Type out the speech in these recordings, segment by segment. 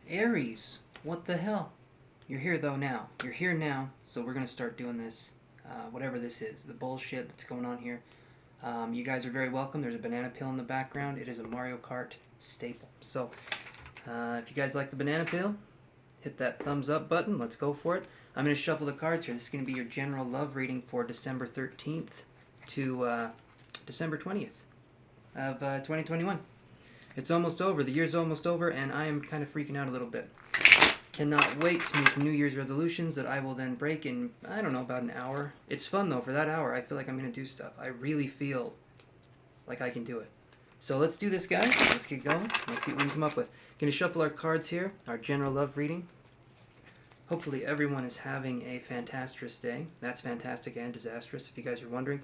Aries, what the hell? You're here though now. You're here now, so we're gonna start doing this. Whatever this is, the bullshit that's going on here. You guys are very welcome. There's a banana peel in the background. It is a Mario Kart staple. So, if you guys like the banana peel, hit that thumbs up button. Let's go for it. I'm gonna shuffle the cards here. This is gonna be your general love reading for December 13th to December 20th of 2021. It's almost over. The year's almost over, and I am kind of freaking out a little bit. Cannot wait to make New Year's resolutions that I will then break in, I don't know, about an hour. It's fun though. For that hour, I feel like I'm going to do stuff. I really feel like I can do it. So let's do this, guys. Let's get going. Let's see what we can come up with. Going to shuffle our cards here, our general love reading. Hopefully everyone is having a fantastious day. That's fantastic and disastrous, if you guys are wondering.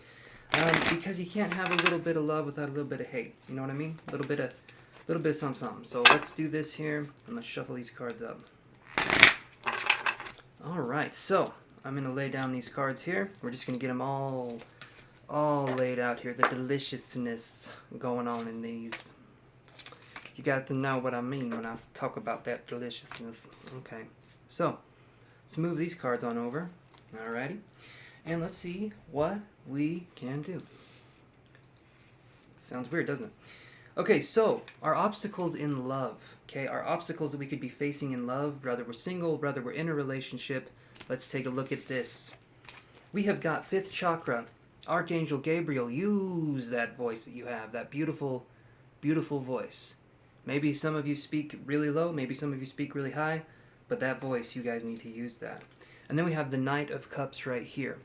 Because you can't have a little bit of love without a little bit of hate. You know what I mean? A little bit of something. So let's do this here, and let's shuffle these cards up. Alright, so I'm going to lay down these cards here. We're just going to get them all laid out here. The deliciousness going on in these. You got to know what I mean when I talk about that deliciousness. Okay, so let's move these cards on over. Alrighty, and let's see what we can do. Sounds weird, doesn't it? Okay, so our obstacles in love. Okay, our obstacles that we could be facing in love, whether we're single, whether we're in a relationship. Let's take a look at this. We have got 5th chakra. Archangel Gabriel, use that voice that you have, that beautiful, beautiful voice. Maybe some of you speak really low, maybe some of you speak really high, but that voice, you guys need to use that. And then we have the Knight of Cups right here.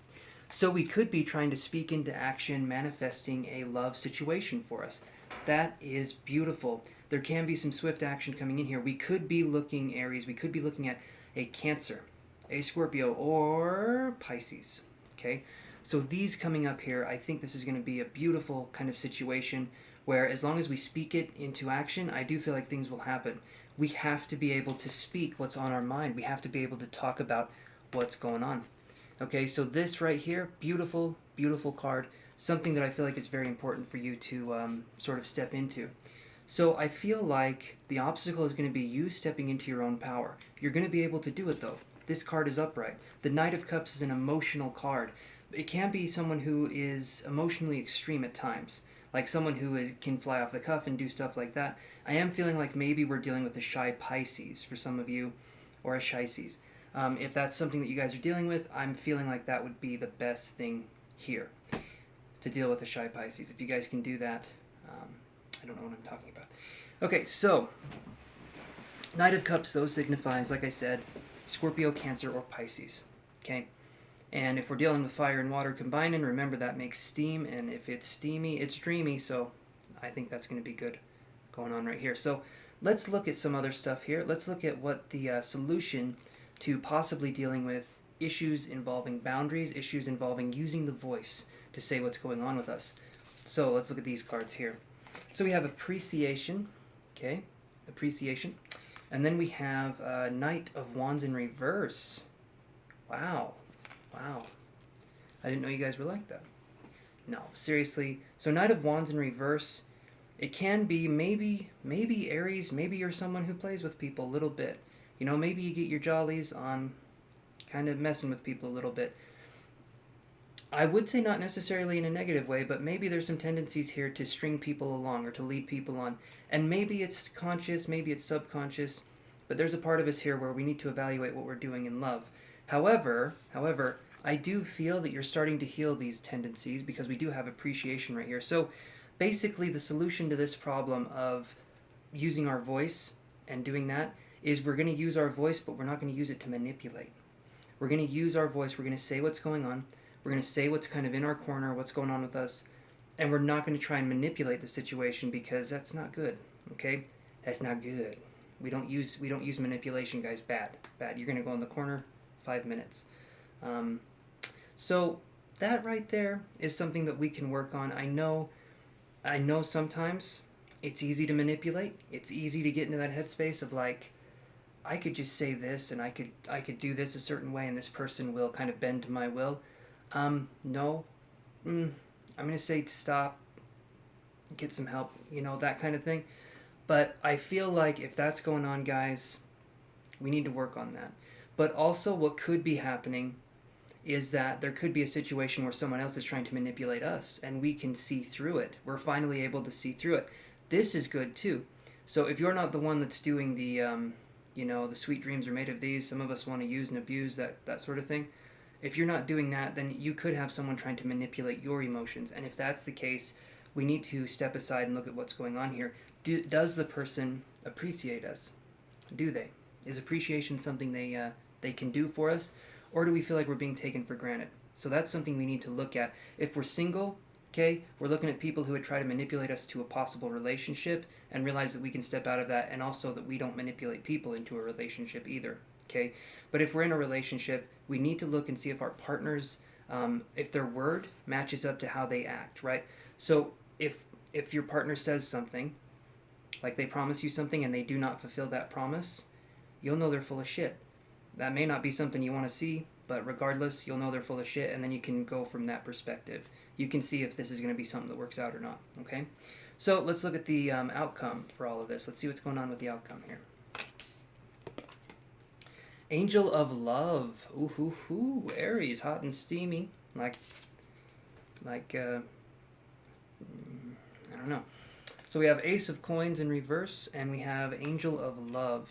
So we could be trying to speak into action, manifesting a love situation for us. That is beautiful. There can be some swift action coming in here. We could be looking, Aries, we could be looking at a Cancer, a Scorpio, or Pisces. Okay? So these coming up here, I think this is going to be a beautiful kind of situation where as long as we speak it into action, I do feel like things will happen. We have to be able to speak what's on our mind. We have to be able to talk about what's going on. Okay, so this right here, beautiful, beautiful card. Something that I feel like is very important for you to sort of step into. So I feel like the obstacle is going to be you stepping into your own power. You're going to be able to do it though. This card is upright. The Knight of Cups is an emotional card. It can be someone who is emotionally extreme at times. Like someone who can fly off the cuff and do stuff like that. I am feeling like maybe we're dealing with a shy Pisces for some of you, or a Pisces. If that's something that you guys are dealing with, I'm feeling like that would be the best thing here to deal with a shy Pisces. If you guys can do that, I don't know what I'm talking about. Okay, so Knight of Cups, though, signifies, like I said, Scorpio, Cancer, or Pisces. Okay, and if we're dealing with fire and water combining, remember that makes steam, and if it's steamy, it's dreamy. So I think that's going to be good going on right here. So let's look at some other stuff here. Let's look at what the solution to possibly dealing with issues involving boundaries, issues involving using the voice to say what's going on with us. So let's look at these cards here. So we have appreciation, okay, appreciation. And then we have Knight of Wands in reverse. Wow, wow. I didn't know you guys were like that. No, seriously. So Knight of Wands in reverse, it can be maybe Aries, maybe you're someone who plays with people a little bit. You know, maybe you get your jollies on kind of messing with people a little bit. I would say not necessarily in a negative way, but maybe there's some tendencies here to string people along or to lead people on. And maybe it's conscious, maybe it's subconscious, but there's a part of us here where we need to evaluate what we're doing in love. However, I do feel that you're starting to heal these tendencies because we do have appreciation right here. So basically the solution to this problem of using our voice and doing that is we're going to use our voice, but we're not going to use it to manipulate. We're going to use our voice, we're going to say what's going on, we're going to say what's kind of in our corner, what's going on with us, and we're not going to try and manipulate the situation because that's not good, okay? That's not good. We don't use manipulation, guys. Bad. You're going to go in the corner 5 minutes. So that right there is something that we can work on. I know sometimes it's easy to manipulate. It's easy to get into that headspace of like, I could just say this and I could do this a certain way and this person will kind of bend to my will. No. I'm going to say stop, get some help, you know, that kind of thing. But I feel like if that's going on, guys, We need to work on that. But also, what could be happening is that there could be a situation where someone else is trying to manipulate us and we can see through it. We're finally able to see through it. This is good too. So if you're not the one that's doing the, the sweet dreams are made of these, some of us want to use and abuse that sort of thing. If you're not doing that, then you could have someone trying to manipulate your emotions. And if that's the case, we need to step aside and look at what's going on here. Does the person appreciate us? Do they? Is appreciation something they can do for us? Or do we feel like we're being taken for granted? So that's something we need to look at. If we're single, okay, we're looking at people who would try to manipulate us to a possible relationship and realize that we can step out of that, and also that we don't manipulate people into a relationship either, okay? But if we're in a relationship, we need to look and see if our partners, if their word matches up to how they act, right? So if your partner says something, like they promise you something and they do not fulfill that promise, you'll know they're full of shit. That may not be something you want to see, but regardless, you'll know they're full of shit, and then you can go from that perspective. You can see if this is going to be something that works out or not, okay? So let's look at the outcome for all of this. Let's see what's going on with the outcome here. Angel of Love. Ooh, hoo, hoo. Aries, hot and steamy. Like, I don't know. So we have Ace of Coins in reverse, and we have Angel of Love,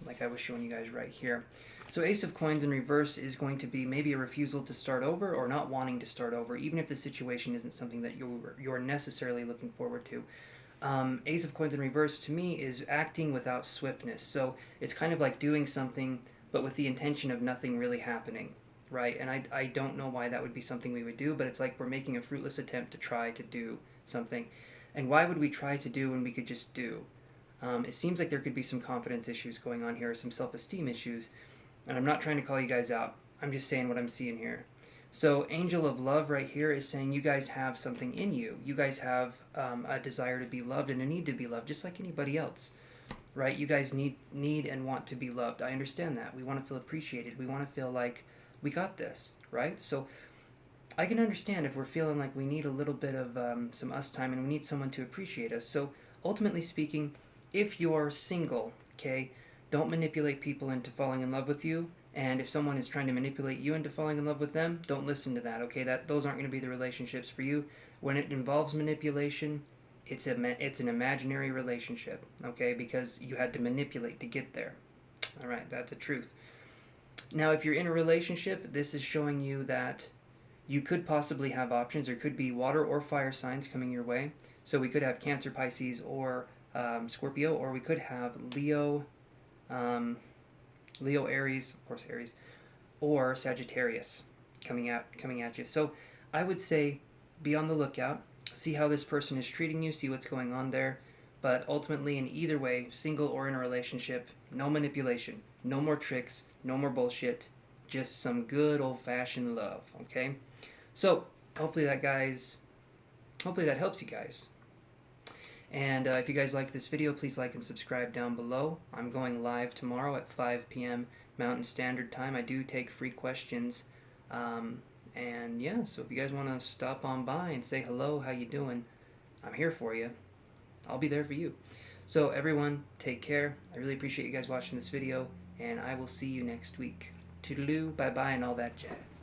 like I was showing you guys right here. So Ace of Coins in reverse is going to be maybe a refusal to start over or not wanting to start over, even if the situation isn't something that you're necessarily looking forward to. Ace of Coins in reverse to me is acting without swiftness. So it's kind of like doing something but with the intention of nothing really happening, right? And I don't know why that would be something we would do, but it's like we're making a fruitless attempt to try to do something. And why would we try to do when we could just do? It seems like there could be some confidence issues going on here, some self-esteem issues. And I'm not trying to call you guys out. I'm just saying what I'm seeing here. So Angel of Love right here is saying you guys have something in you. You guys have a desire to be loved and a need to be loved, just like anybody else, right? You guys need and want to be loved. I understand that. We want to feel appreciated. We want to feel like we got this, right? So I can understand if we're feeling like we need a little bit of some us time and we need someone to appreciate us. So ultimately speaking, if you're single, okay, don't manipulate people into falling in love with you. And if someone is trying to manipulate you into falling in love with them, don't listen to that, okay? Those aren't going to be the relationships for you. When it involves manipulation, it's an imaginary relationship, okay? Because you had to manipulate to get there. All right, that's the truth. Now, if you're in a relationship, this is showing you that you could possibly have options. There could be water or fire signs coming your way. So we could have Cancer, Pisces, or Scorpio, or we could have Leo, Aries, of course Aries, or Sagittarius coming at you. So I would say be on the lookout, see how this person is treating you, see what's going on there. But ultimately, in either way, single or in a relationship, no manipulation, no more tricks, no more bullshit, just some good old-fashioned love, okay? So hopefully that helps you guys. And if you guys like this video, please like and subscribe down below. I'm going live tomorrow at 5 p.m. Mountain Standard Time. I do take free questions. And yeah, so if you guys want to stop on by and say hello, how you doing, I'm here for you. I'll be there for you. So everyone, take care. I really appreciate you guys watching this video, and I will see you next week. Toodaloo, bye-bye, and all that jazz.